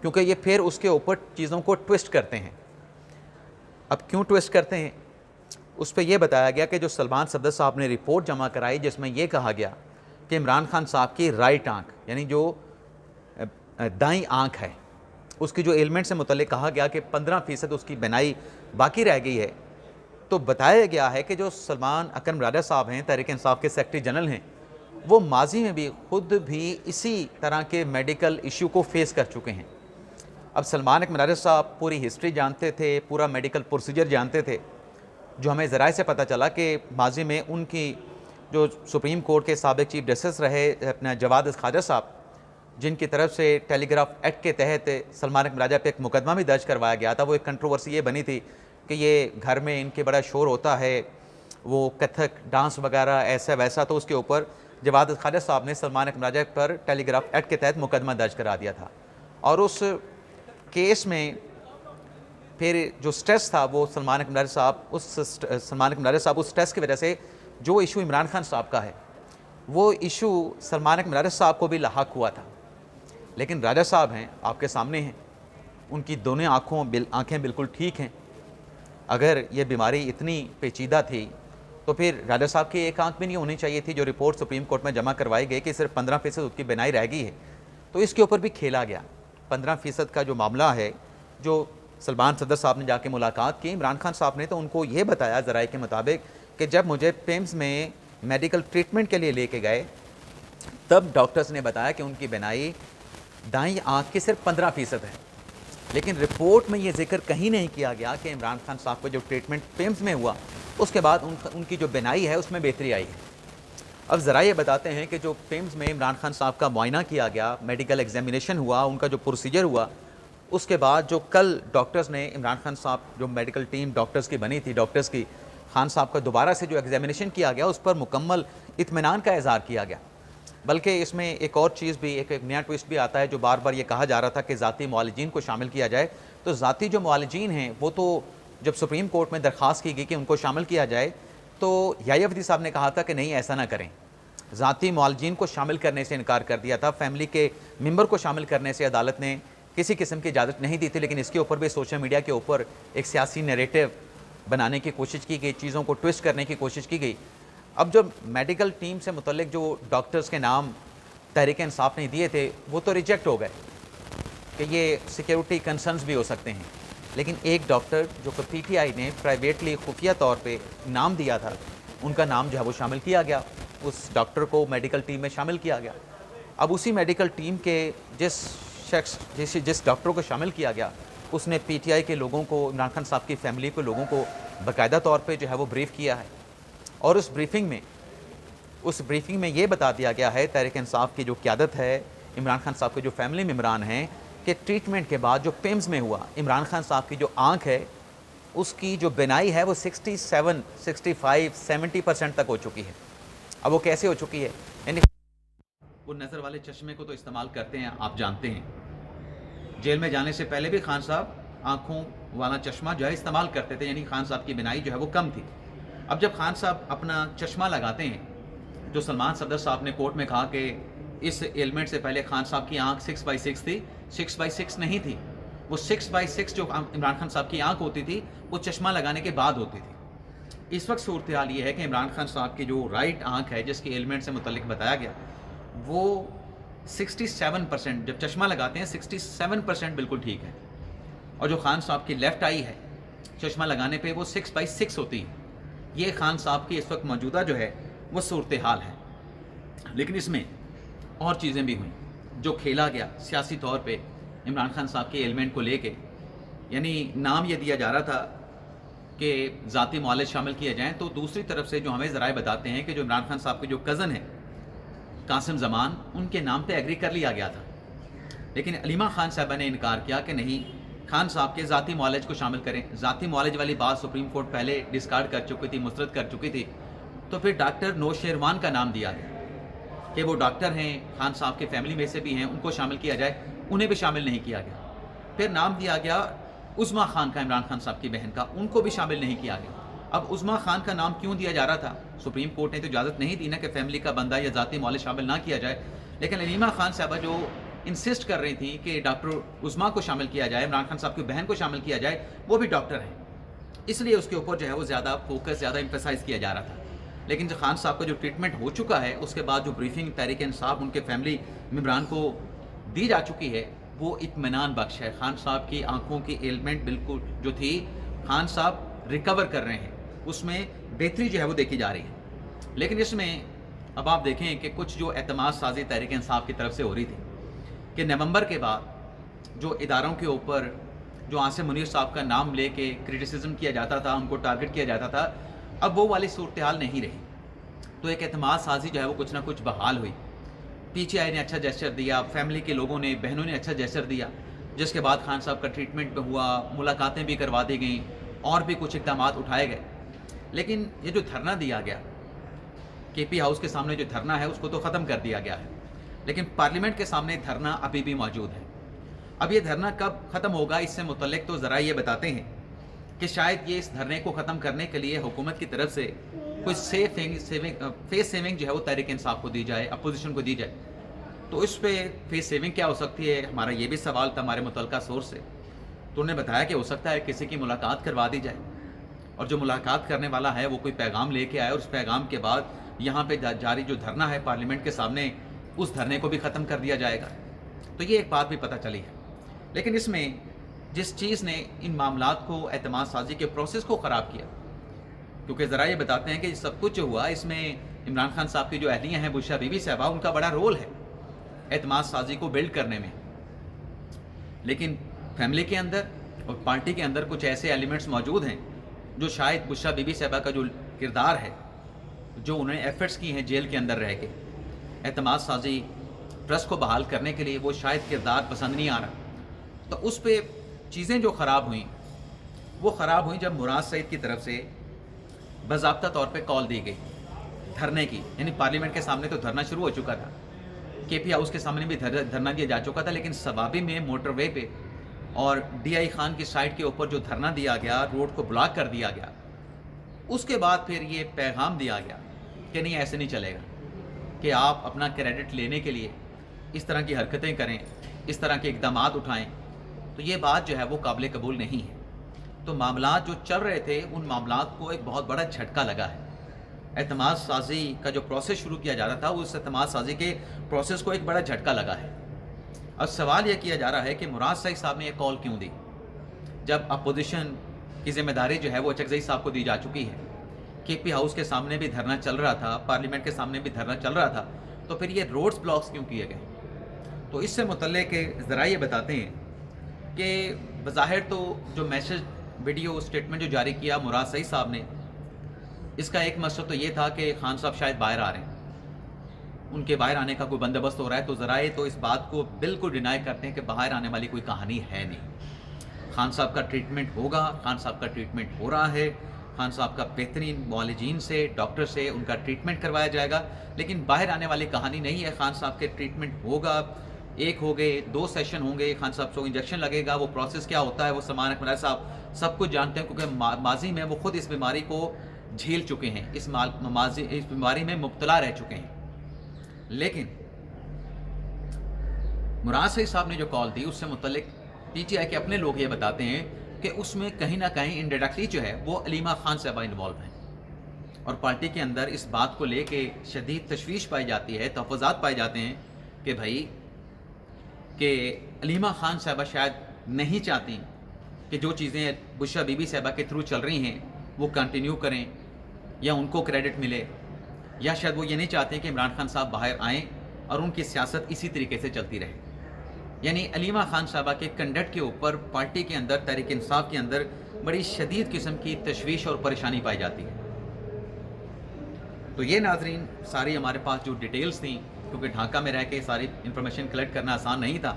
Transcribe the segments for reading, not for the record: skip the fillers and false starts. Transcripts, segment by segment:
کیونکہ یہ پھر اس کے اوپر چیزوں کو ٹوسٹ کرتے ہیں. اب کیوں ٹوسٹ کرتے ہیں؟ اس پہ یہ بتایا گیا کہ جو سلمان صفدر صاحب نے رپورٹ جمع کرائی جس میں یہ کہا گیا کہ عمران خان صاحب کی رائٹ آنکھ یعنی جو دائیں آنکھ ہے اس کی جو ایلمنٹ سے متعلق کہا گیا کہ 15% اس کی بینائی باقی رہ گئی ہے. تو بتایا گیا ہے کہ جو سلمان اکرم راجہ صاحب ہیں تحریک انصاف کے سیکرٹری جنرل ہیں وہ ماضی میں بھی خود بھی اسی طرح کے میڈیکل ایشو کو فیس کر چکے ہیں. اب سلمان اکرم راجہ صاحب پوری ہسٹری جانتے تھے, پورا میڈیکل پروسیجر جانتے تھے, جو ہمیں ذرائع سے پتہ چلا کہ ماضی میں ان کی جو سپریم کورٹ کے سابق چیف جسٹس رہے اپنا جواد خواجہ صاحب, جن کی طرف سے ٹیلی گراف ایکٹ کے تحت سلمان اکرم راجہ پہ ایک مقدمہ بھی درج کروایا گیا تھا. وہ ایک کنٹروورسی یہ بنی تھی کہ یہ گھر میں ان کے بڑا شور ہوتا ہے, وہ کتھک ڈانس وغیرہ ایسا ویسا, تو اس کے اوپر جواد خواجہ صاحب نے سلمان اکرم راجہ پر ٹیلی گراف ایکٹ کے تحت مقدمہ درج کرا دیا تھا. اور اس کیس میں پھر جو سٹریس تھا وہ سلمان اکرم راجہ صاحب اس سٹریس کی وجہ سے جو ایشو عمران خان صاحب کا ہے وہ ایشو سلمان اکرم راجہ صاحب کو بھی لاحق ہوا تھا. لیکن راجہ صاحب ہیں, آپ کے سامنے ہیں, ان کی دونوں آنکھیں بالکل ٹھیک ہیں. اگر یہ بیماری اتنی پیچیدہ تھی تو پھر راجہ صاحب کی ایک آنکھ بھی نہیں ہونی چاہیے تھی. جو رپورٹ سپریم کورٹ میں جمع کروائی گئی کہ صرف 15% اس کی بینائی رہ گئی ہے, تو اس کے اوپر بھی کھیلا گیا. 15% کا جو معاملہ ہے, جو سلمان صفدر صاحب نے جا کے ملاقات کی عمران خان صاحب نے, تو ان کو یہ بتایا ذرائع کے مطابق کہ جب مجھے پیمز میں میڈیکل ٹریٹمنٹ کے لیے لے کے گئے تب ڈاکٹرز نے بتایا کہ ان کی بینائی دائیں آنکھ کی صرف 15% ہے. لیکن رپورٹ میں یہ ذکر کہیں نہیں کیا گیا کہ عمران خان صاحب کو جو ٹریٹمنٹ پیمز میں ہوا اس کے بعد ان کی جو بینائی ہے اس میں بہتری آئی ہے. اب ذرائع یہ بتاتے ہیں کہ جو پیمز میں عمران خان صاحب کا معائنہ کیا گیا, میڈیکل ایگزامینیشن ہوا, ان کا جو پروسیجر ہوا, اس کے بعد جو کل ڈاکٹرز نے عمران خان صاحب جو میڈیکل ٹیم ڈاکٹرز کی بنی تھی, ڈاکٹرز کی خان صاحب کا دوبارہ سے جو ایگزامینیشن کیا گیا اس پر مکمل اطمینان کا اظہار کیا گیا. بلکہ اس میں ایک اور چیز بھی, ایک نیا ٹوسٹ بھی آتا ہے, جو بار بار یہ کہا جا رہا تھا کہ ذاتی معالجین کو شامل کیا جائے. تو ذاتی جو معالجین ہیں وہ تو جب سپریم کورٹ میں درخواست کی گئی کہ ان کو شامل کیا جائے تو یحییٰ عفدی صاحب نے کہا تھا کہ نہیں ایسا نہ کریں, ذاتی معالجین کو شامل کرنے سے انکار کر دیا تھا. فیملی کے ممبر کو شامل کرنے سے عدالت نے کسی قسم کی اجازت نہیں دی تھی. لیکن اس کے اوپر بھی سوشل میڈیا کے اوپر ایک سیاسی نیریٹو بنانے کی کوشش کی گئی, چیزوں کو ٹوسٹ کرنے کی کوشش کی گئی. اب جو میڈیکل ٹیم سے متعلق جو ڈاکٹرز کے نام تحریک انصاف نے دیے تھے وہ تو ریجیکٹ ہو گئے کہ یہ سیکیورٹی کنسرنز بھی ہو سکتے ہیں. لیکن ایک ڈاکٹر جو کہ پی ٹی آئی نے پرائیویٹلی خفیہ طور پہ نام دیا تھا, ان کا نام جو ہے وہ شامل کیا گیا, اس ڈاکٹر کو میڈیکل ٹیم میں شامل کیا گیا. اب اسی میڈیکل ٹیم کے جس ڈاکٹر کو شامل کیا گیا اس نے پی ٹی آئی کے لوگوں کو, عمران خان صاحب کی فیملی کے لوگوں کو باقاعدہ طور پہ جو ہے وہ بریف کیا ہے. اور اس بریفنگ میں یہ بتا دیا گیا ہے تحریک انصاف کی جو قیادت ہے, عمران خان صاحب کے جو فیملی ممبران ہیں, کہ ٹریٹمنٹ کے بعد جو پیمز میں ہوا عمران خان صاحب کی جو آنکھ ہے اس کی جو بینائی ہے وہ 67, 65, 70% تک ہو چکی ہے. اب وہ کیسے ہو چکی ہے؟ یعنی وہ نظر والے چشمے کو تو استعمال کرتے ہیں, آپ جانتے ہیں. جیل میں جانے سے پہلے بھی خان صاحب آنکھوں والا چشمہ جو ہے استعمال کرتے تھے, یعنی خان صاحب کی بینائی جو ہے وہ کم تھی. اب جب خان صاحب اپنا چشمہ لگاتے ہیں, جو سلمان صفدر صاحب نے کورٹ میں کہا کہ اس ایلمنٹ سے پہلے خان صاحب کی آنکھ 6/6 تھی, 6/6 نہیں تھی, وہ 6/6 جو عمران خان صاحب کی آنکھ ہوتی تھی وہ چشمہ لگانے کے بعد ہوتی تھی. اس وقت صورتحال یہ ہے کہ عمران خان صاحب کی جو رائٹ آنکھ ہے جس کی ایلمنٹ سے متعلق بتایا گیا وہ 67%, جب چشمہ لگاتے ہیں 67% بالکل ٹھیک ہے. اور جو خان صاحب کی لیفٹ آئی ہے چشمہ لگانے پہ وہ 6/6 ہوتی ہے. یہ خان صاحب کی اس وقت موجودہ جو ہے وہ صورتحال ہے. لیکن اس میں اور چیزیں بھی ہوئیں جو کھیلا گیا سیاسی طور پہ عمران خان صاحب کے ایلمنٹ کو لے کے. یعنی نام یہ دیا جا رہا تھا کہ ذاتی معالج شامل کیے جائیں, تو دوسری طرف سے جو ہمیں ذرائع بتاتے ہیں کہ جو عمران خان صاحب کے جو کزن ہیں قاسم زمان, ان کے نام پہ ایگری کر لیا گیا تھا. لیکن علیمہ خان صاحبہ نے انکار کیا کہ نہیں, خان صاحب کے ذاتی معالج کو شامل کریں. ذاتی معالج والی بات سپریم کورٹ پہلے ڈسکارڈ کر چکی تھی, مسترد کر چکی تھی. تو پھر ڈاکٹر نوشیروان کا نام دیا گیا کہ وہ ڈاکٹر ہیں, خان صاحب کے فیملی میں سے بھی ہیں, ان کو شامل کیا جائے. انہیں بھی شامل نہیں کیا گیا. پھر نام دیا گیا عظمیٰ خان کا, عمران خان صاحب کی بہن کا, ان کو بھی شامل نہیں کیا گیا. اب عظمیٰ خان کا نام کیوں دیا جا رہا تھا؟ سپریم کورٹ نے تو اجازت نہیں دی نا کہ فیملی کا بندہ یا ذاتی معالج شامل نہ کیا جائے. لیکن علیمہ خان صاحبہ جو انسسٹ کر رہی تھیں کہ ڈاکٹر عظما کو شامل کیا جائے، عمران خان صاحب کی بہن کو شامل کیا جائے، وہ بھی ڈاکٹر ہیں، اس لیے اس کے اوپر جو ہے وہ زیادہ فوکس، زیادہ امفیسائز کیا جا رہا تھا. لیکن جو خان صاحب کا جو ٹریٹمنٹ ہو چکا ہے، اس کے بعد جو بریفنگ تحریک انصاف ان کے فیملی ممبران کو دی جا چکی ہے، وہ اطمینان بخش ہے. خان صاحب کی آنکھوں کی ایلمنٹ بالکل جو تھی، خان صاحب ریکور کر رہے ہیں، اس میں بہتری جو ہے وہ دیکھی جا رہی ہے. لیکن اس میں اب آپ دیکھیں کہ کچھ جو اعتماد سازی تحریک انصاف کی طرف سے ہو رہی تھی کہ نومبر کے بعد جو اداروں کے اوپر جو عاصم منیر صاحب کا نام لے کے کرٹیسزم کیا جاتا تھا، ان کو ٹارگٹ کیا جاتا تھا، اب وہ والی صورتحال نہیں رہی. تو ایک اعتماد سازی جو ہے وہ کچھ نہ کچھ بحال ہوئی. پی ٹی آئی نے اچھا جیسچر دیا، فیملی کے لوگوں نے، بہنوں نے اچھا جیسچر دیا، جس کے بعد خان صاحب کا ٹریٹمنٹ ہوا، ملاقاتیں بھی کروا دی گئیں اور بھی کچھ اقدامات اٹھائے گئے. لیکن یہ جو دھرنا دیا گیا کے پی ہاؤس کے سامنے، جو دھرنا ہے اس کو تو ختم کر دیا گیا ہے، لیکن پارلیمنٹ کے سامنے دھرنا ابھی بھی موجود ہے. اب یہ دھرنا کب ختم ہوگا، اس سے متعلق تو ذرائع یہ بتاتے ہیں کہ شاید یہ اس دھرنے کو ختم کرنے کے لیے حکومت کی طرف سے کوئی فیس سیونگ جو ہے وہ تحریک انصاف کو دی جائے، اپوزیشن کو دی جائے. تو اس پہ فیس سیونگ کیا ہو سکتی ہے، ہمارا یہ بھی سوال تھا ہمارے متعلقہ سورس سے. تو انہوں نے بتایا کہ ہو سکتا ہے کسی کی ملاقات کروا دی جائے، اور جو ملاقات کرنے والا ہے وہ کوئی پیغام لے کے آئے، اور اس پیغام کے بعد یہاں پہ جاری جو دھرنا ہے پارلیمنٹ کے سامنے، اس دھرنے کو بھی ختم کر دیا جائے گا. تو یہ ایک بات بھی پتہ چلی ہے. لیکن اس میں جس چیز نے ان معاملات کو، اعتماد سازی کے پروسیس کو خراب کیا، کیونکہ ذرا یہ بتاتے ہیں کہ سب کچھ جو ہوا اس میں عمران خان صاحب کی جو اہلیہ ہیں بشرا بی بی صاحبہ، ان کا بڑا رول ہے اعتماد سازی کو بلڈ کرنے میں. لیکن فیملی کے اندر اور پارٹی کے اندر کچھ ایسے ایلیمنٹس موجود ہیں جو شاید بشرا بی بی صاحبہ کا جو کردار ہے، جو انہوں نے ایفرٹس کی ہیں جیل کے اندر رہ کے اعتماد سازی ٹرسٹ کو بحال کرنے کے لیے، وہ شاید کردار پسند نہیں آ رہا. تو اس پہ چیزیں جو خراب ہوئیں، وہ خراب ہوئیں جب مراد سعید کی طرف سے باضابطہ طور پہ کال دی گئی دھرنے کی. یعنی پارلیمنٹ کے سامنے تو دھرنا شروع ہو چکا تھا، کے پی ہاؤس کے سامنے بھی دھرنا دیا جا چکا تھا، لیکن سوابی میں موٹر وے پہ اور ڈی آئی خان کی سائٹ کے اوپر جو دھرنا دیا گیا، روڈ کو بلاک کر دیا گیا، اس کے بعد پھر یہ پیغام دیا گیا کہ نہیں، ایسے نہیں چلے گا کہ آپ اپنا کریڈٹ لینے کے لیے اس طرح کی حرکتیں کریں، اس طرح کے اقدامات اٹھائیں. تو یہ بات جو ہے وہ قابل قبول نہیں ہے. تو معاملات جو چل رہے تھے، ان معاملات کو ایک بہت بڑا جھٹکا لگا ہے. اعتماد سازی کا جو پروسیس شروع کیا جا رہا تھا، اس اعتماد سازی کے پروسیس کو ایک بڑا جھٹکا لگا ہے. اب سوال یہ کیا جا رہا ہے کہ مراد سعید صاحب نے یہ کال کیوں دی، جب اپوزیشن کی ذمہ داری جو ہے وہ چکزئی صاحب کو دی جا چکی ہے. کے پی ہاؤس کے سامنے بھی دھرنا چل رہا تھا، پارلیمنٹ کے سامنے بھی دھرنا چل رہا تھا، تو پھر یہ روڈز بلاکس کیوں کیے گئے؟ تو اس سے متعلق ذرائع یہ بتاتے ہیں کہ بظاہر تو جو میسج ویڈیو اسٹیٹمنٹ جو جاری کیا مراد سعید صاحب نے، اس کا ایک مقصد تو یہ تھا کہ خان صاحب شاید باہر آ رہے ہیں، ان کے باہر آنے کا کوئی بندوبست ہو رہا ہے. تو ذرائع تو اس بات کو بالکل ڈینائی کرتے ہیں کہ باہر آنے والی کوئی کہانی ہے نہیں. خان صاحب کا ٹریٹمنٹ ہوگا، خان صاحب کا ٹریٹمنٹ ہو رہا ہے، خان صاحب کا بہترین معالجین سے، ڈاکٹر سے ان کا ٹریٹمنٹ کروایا جائے گا. لیکن باہر آنے والی کہانی نہیں ہے. خان صاحب کے ٹریٹمنٹ ہوگا، ایک ہو گئے، 2 سیشن ہوں گے، خان صاحب کو انجیکشن لگے گا. وہ پروسیس کیا ہوتا ہے وہ سلمان اکمل صاحب سب کچھ جانتے ہیں، کیونکہ ماضی میں وہ خود اس بیماری کو جھیل چکے ہیں، اس بیماری میں مبتلا رہ چکے ہیں. لیکن مراد سعید صاحب نے جو کال دی، اس سے متعلق پی ٹی آئی کے اپنے لوگ یہ بتاتے ہیں کہ اس میں کہیں نہ کہیں انڈائریکٹلی جو ہے وہ علیمہ خان صاحبہ انوالو ہیں، اور پارٹی کے اندر اس بات کو لے کے شدید تشویش پائی جاتی ہے، تحفظات پائے جاتے ہیں کہ بھائی کہ علیمہ خان صاحبہ شاید نہیں چاہتی کہ جو چیزیں بشرا بی بی صاحبہ کے تھرو چل رہی ہیں وہ کنٹینیو کریں یا ان کو کریڈٹ ملے، یا شاید وہ یہ نہیں چاہتے کہ عمران خان صاحب باہر آئیں اور ان کی سیاست اسی طریقے سے چلتی رہے. یعنی علیمہ خان صاحبہ کے کنڈکٹ کے اوپر پارٹی کے اندر، تحریک انصاف کے اندر بڑی شدید قسم کی تشویش اور پریشانی پائی جاتی ہے. تو یہ ناظرین ساری ہمارے پاس جو ڈیٹیلز تھیں، کیونکہ ڈھاکہ میں رہ کے ساری انفارمیشن کلیکٹ کرنا آسان نہیں تھا،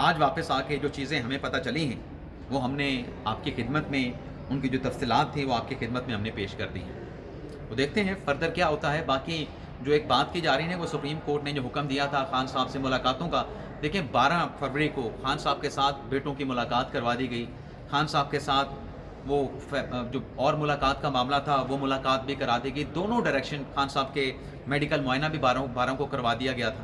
آج واپس آ کے جو چیزیں ہمیں پتہ چلی ہیں وہ ہم نے آپ کی خدمت میں، ان کی جو تفصیلات تھیں وہ آپ کی خدمت میں ہم نے پیش کر دی ہیں. تو دیکھتے ہیں فردر کیا ہوتا ہے. باقی جو ایک بات کی جا رہی ہے وہ سپریم کورٹ نے جو حکم دیا تھا خان صاحب سے ملاقاتوں کا، دیکھیں 12 فروری کو خان صاحب کے ساتھ بیٹوں کی ملاقات کروا دی گئی. خان صاحب کے ساتھ وہ جو اور ملاقات کا معاملہ تھا وہ ملاقات بھی کرا دی گئی. دونوں ڈائریکشن خان صاحب کے میڈیکل معائنہ بھی 12 کو کروا دیا گیا تھا.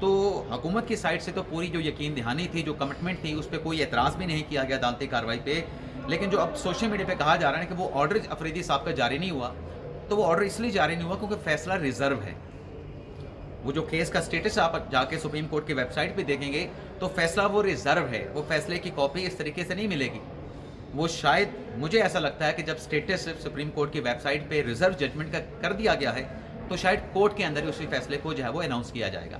تو حکومت کی سائڈ سے تو پوری جو یقین دہانی تھی, جو کمٹمنٹ تھی, اس پہ کوئی اعتراض بھی نہیں کیا گیا عدالتی کارروائی پہ. لیکن جو اب سوشل میڈیا پہ کہا جا رہا ہے کہ وہ آرڈر افریدی صاحب کا جاری نہیں ہوا, تو وہ آرڈر اس لیے جاری نہیں ہوا کیونکہ فیصلہ ریزرو ہے. وہ جو کیس کا سٹیٹس آپ جا کے سپریم کورٹ کی ویب سائٹ پہ دیکھیں گے تو فیصلہ وہ ریزرو ہے. وہ فیصلے کی کاپی اس طریقے سے نہیں ملے گی. وہ شاید مجھے ایسا لگتا ہے کہ جب سٹیٹس سپریم کورٹ کی ویب سائٹ پہ ریزرو ججمنٹ کا کر دیا گیا ہے تو شاید کورٹ کے اندر ہی اسی فیصلے کو جو ہے وہ اناؤنس کیا جائے گا.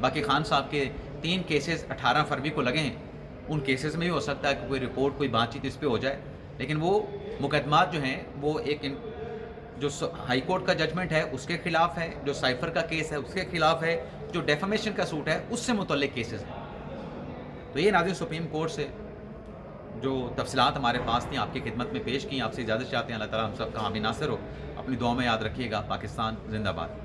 باقی خان صاحب کے 3 کیسز 18 فروری کو لگے ہیں. ان کیسز میں بھی ہو سکتا ہے کہ کوئی رپورٹ, کوئی بات چیت اس پہ ہو جائے. لیکن وہ مقدمات جو ہیں وہ ایک جو ہائی کورٹ کا ججمنٹ ہے اس کے خلاف ہے, جو سائفر کا کیس ہے اس کے خلاف ہے, جو ڈیفامیشن کا سوٹ ہے اس سے متعلق کیسز ہیں. تو یہ ناظرین سپریم کورٹ سے جو تفصیلات ہمارے پاس تھیں آپ کی خدمت میں پیش کی. آپ سے اجازت چاہتے ہیں. اللہ تعالیٰ ہم سب کا حامی ناصر ہو. اپنی دعاؤں میں یاد رکھیے گا. پاکستان زندہ باد.